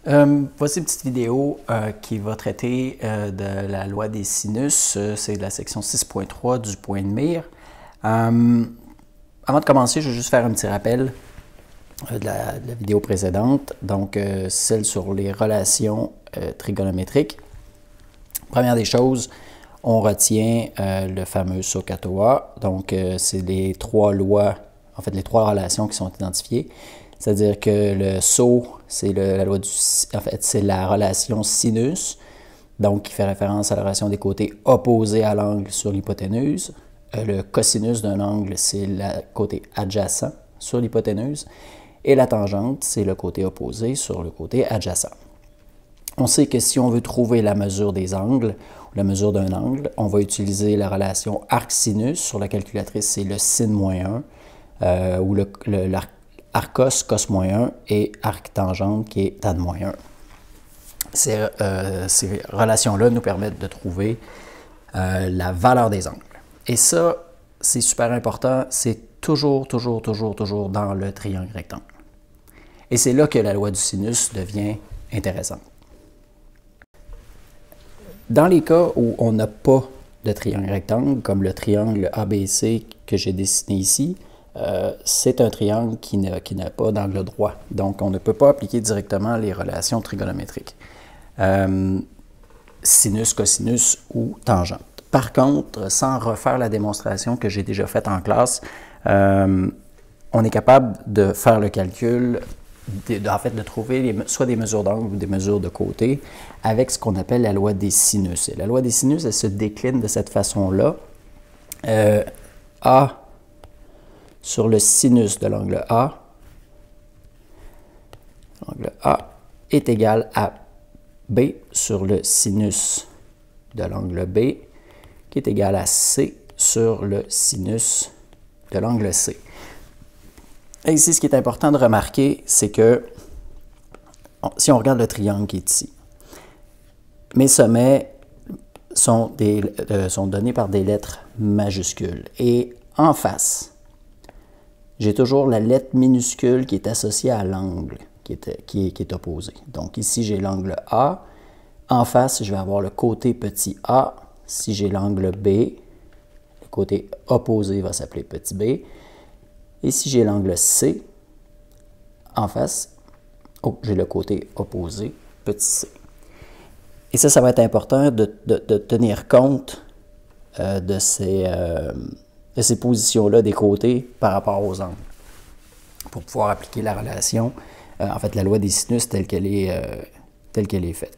Voici une petite vidéo qui va traiter de la loi des sinus. C'est de la section 6.3 du point de mire. Avant de commencer, je vais juste faire un petit rappel de la vidéo précédente, donc celle sur les relations trigonométriques. Première des choses, on retient le fameux SOHCAHTOA. Donc, c'est les trois lois, en fait, les trois relations qui sont identifiées. C'est-à-dire que le SO, c'est la loi en fait, c'est la relation sinus, donc qui fait référence à la relation des côtés opposés à l'angle sur l'hypoténuse. Le cosinus d'un angle, c'est le côté adjacent sur l'hypoténuse. Et la tangente, c'est le côté opposé sur le côté adjacent. On sait que si on veut trouver la mesure des angles, ou la mesure d'un angle, on va utiliser la relation arc-sinus. Sur la calculatrice, c'est le sin-1, ou l'arcos cos-1 et arc-tangente qui est tan-1. Ces relations-là nous permettent de trouver la valeur des angles. Et ça, c'est super important, c'est toujours dans le triangle rectangle. Et c'est là que la loi du sinus devient intéressante. Dans les cas où on n'a pas de triangle rectangle, comme le triangle ABC que j'ai dessiné ici, c'est un triangle qui n'a pas d'angle droit. Donc, on ne peut pas appliquer directement les relations trigonométriques. Sinus, cosinus ou tangente. Par contre, sans refaire la démonstration que j'ai déjà faite en classe, on est capable de faire le calcul, de trouver soit des mesures d'angle ou des mesures de côté avec ce qu'on appelle la loi des sinus. Et la loi des sinus, elle se décline de cette façon-là. A sur le sinus de l'angle A est égal à B sur le sinus de l'angle B, qui est égal à C sur le sinus de l'angle C. Et ici, ce qui est important de remarquer, c'est que si on regarde le triangle qui est ici, mes sommets sont donnés par des lettres majuscules. Et en face, j'ai toujours la lettre minuscule qui est associée à l'angle qui est opposé. Donc ici, j'ai l'angle A. En face, je vais avoir le côté petit a. Si j'ai l'angle B, le côté opposé va s'appeler petit b. Et si j'ai l'angle C, en face, j'ai le côté opposé, petit c. Et ça va être important de tenir compte de ces positions-là des côtés par rapport aux angles, pour pouvoir appliquer la relation, en fait la loi des sinus telle qu'elle est faite.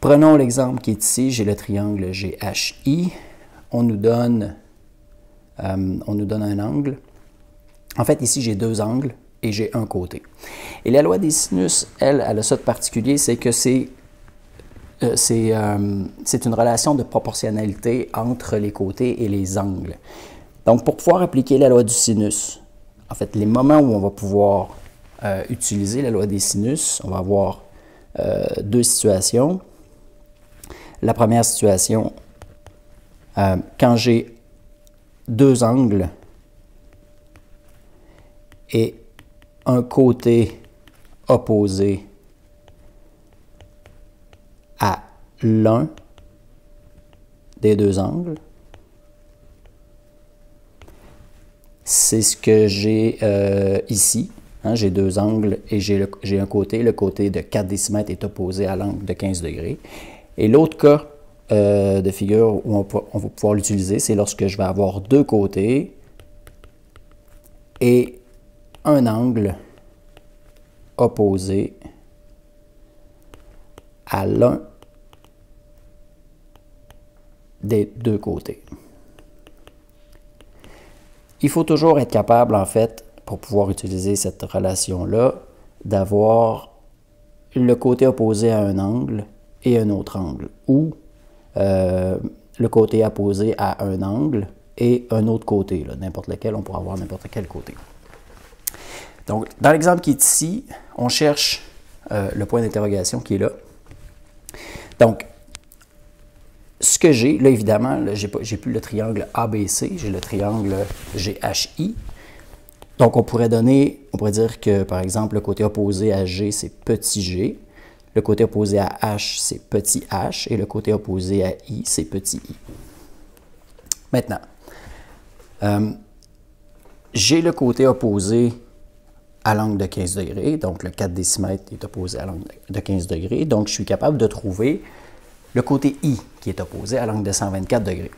Prenons l'exemple qui est ici, j'ai le triangle GHI, on nous donne un angle. En fait, ici, j'ai deux angles et j'ai un côté. Et la loi des sinus, elle a ça de particulier, c'est que c'est une relation de proportionnalité entre les côtés et les angles. Donc, pour pouvoir appliquer la loi du sinus, en fait, les moments où on va pouvoir utiliser la loi des sinus, on va avoir deux situations. La première situation, quand j'ai deux angles et un côté opposé à l'un des deux angles, c'est ce que j'ai ici. Hein, j'ai deux angles et j'ai un côté. Le côté de 4 décimètres est opposé à l'angle de 15 degrés. Et l'autre cas de figure où on va pouvoir l'utiliser, c'est lorsque je vais avoir deux côtés et un angle opposé à l'un des deux côtés. Il faut toujours être capable, en fait, pour pouvoir utiliser cette relation-là, d'avoir le côté opposé à un angle et un autre angle, ou le côté opposé à un angle et un autre côté, n'importe lequel, on pourra avoir n'importe quel côté. Donc, dans l'exemple qui est ici, on cherche le point d'interrogation qui est là. Donc, ce que j'ai, là évidemment, j'ai plus le triangle ABC, j'ai le triangle GHI. Donc, on pourrait dire que, par exemple, le côté opposé à G, c'est petit g. Le côté opposé à H, c'est petit h. Et le côté opposé à I, c'est petit i. Maintenant, j'ai le côté opposé à l'angle de 15 degrés. Donc, le 4 décimètres est opposé à l'angle de 15 degrés. Donc, je suis capable de trouver le côté I qui est opposé à l'angle de 124 degrés.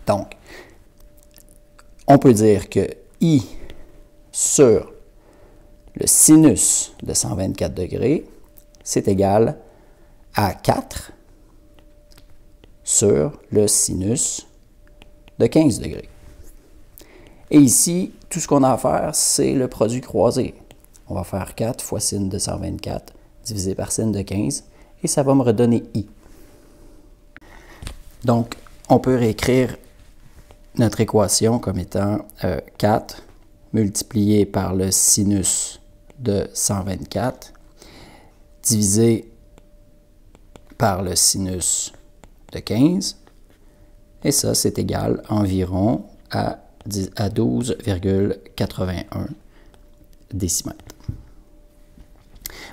Donc, on peut dire que I sur le sinus de 124 degrés, c'est égal à 4 sur le sinus de 15 degrés. Et ici, tout ce qu'on a à faire, c'est le produit croisé. On va faire 4 fois sin de 124 divisé par sin de 15, et ça va me redonner I. Donc, on peut réécrire notre équation comme étant 4 multiplié par le sinus de 124 divisé par le sinus de 15. Et ça, c'est égal environ à 12,81 décimètres.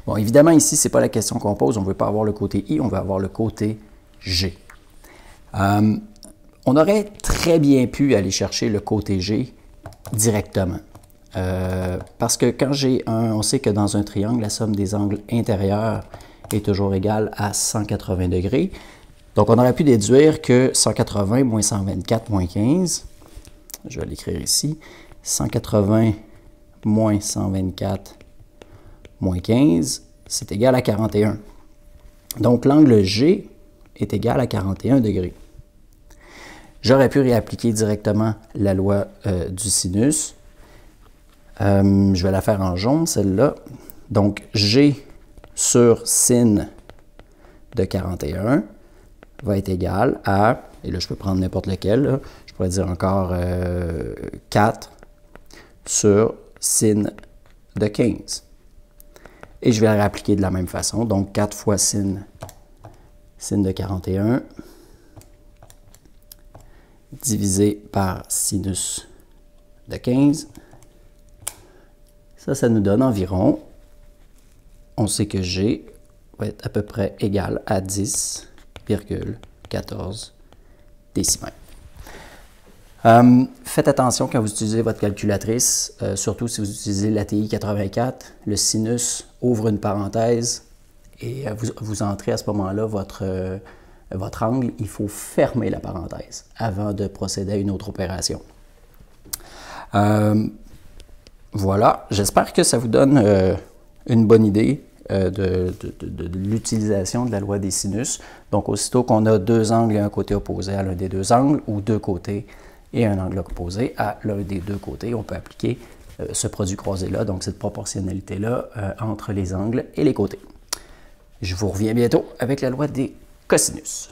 Bon, évidemment, ici, ce n'est pas la question qu'on pose. On ne veut pas avoir le côté I, on veut avoir le côté G. On aurait très bien pu aller chercher le côté G directement. Parce que quand on sait que dans un triangle, la somme des angles intérieurs est toujours égale à 180 degrés. Donc, on aurait pu déduire que 180 moins 124 moins 15, je vais l'écrire ici, 180 moins 124 moins 15, c'est égal à 41. Donc, l'angle G est égal à 41 degrés. J'aurais pu réappliquer directement la loi du sinus. Je vais la faire en jaune, celle-là. Donc, G sur sin de 41 va être égal à, et là, je peux prendre n'importe lequel, là, je pourrais dire encore 4 sur sin de 15. Et je vais la réappliquer de la même façon. Donc, 4 fois sin de 41 divisé par sinus de 15. Ça nous donne environ, on sait que G va être à peu près égal à 10,14 décimètres. Faites attention quand vous utilisez votre calculatrice, surtout si vous utilisez l'ATI 84, le sinus ouvre une parenthèse et vous entrez à ce moment-là votre angle, il faut fermer la parenthèse avant de procéder à une autre opération. Voilà, j'espère que ça vous donne une bonne idée de l'utilisation de la loi des sinus. Donc, aussitôt qu'on a deux angles et un côté opposé à l'un des deux angles, ou deux côtés et un angle opposé à l'un des deux côtés, on peut appliquer ce produit croisé-là, donc cette proportionnalité-là entre les angles et les côtés. Je vous reviens bientôt avec la loi des cosinus.